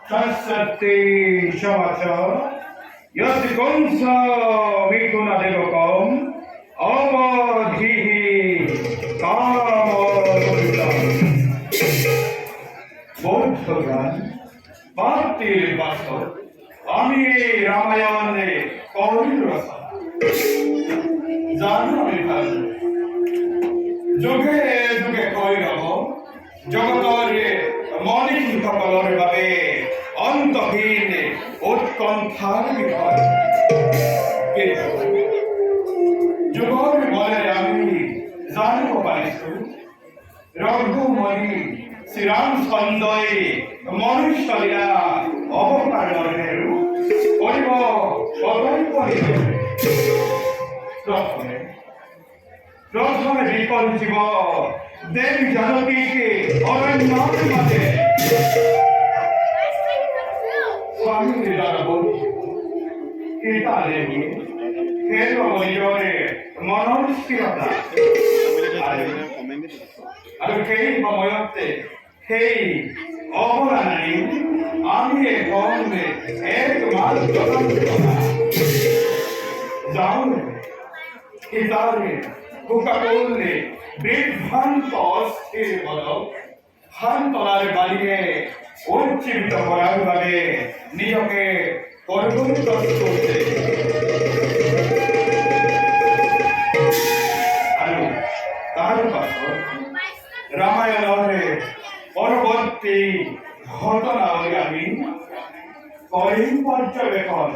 Sassati Shavacha Yasikunsa Vikuna Devakom Avadhihi Kamavita Bodhgaran Bhaktir Vaso Ami Ramayane Kaurasa Janu Amithal Joge Joge Koiramo Jogatore Morning Kakalore Babe অন্তহীন উৎকণ্ঠার বিষয় যুগর বলে আমি জানিব পাৰিছো ৰঘুমণি শ্ৰীৰাম চন্দ্ৰই মনুষ্যলীলা অৱতাৰৰ হেৰু কৰিব প্ৰথমে বিকল জীৱ দেৱী জানকীকে অৰণ্যৰ মাজে Swami Darabo, Italy, Pedro Mogliore, Monoskirata, Alkei Pamoyote, Hei, Oboranai, Ami Gombe, Ekmal Jotana, Zaune, Italy, Coca-Cola, Big Hantos, Bolo, Hantolar Balie, উজ্জীবিত করার ভাবে নিজকে পরিবর্তিত করতে আর তার পাশে রামায়ণের পরবর্তী ঘটনাবলী আমি পর্যবেক্ষণ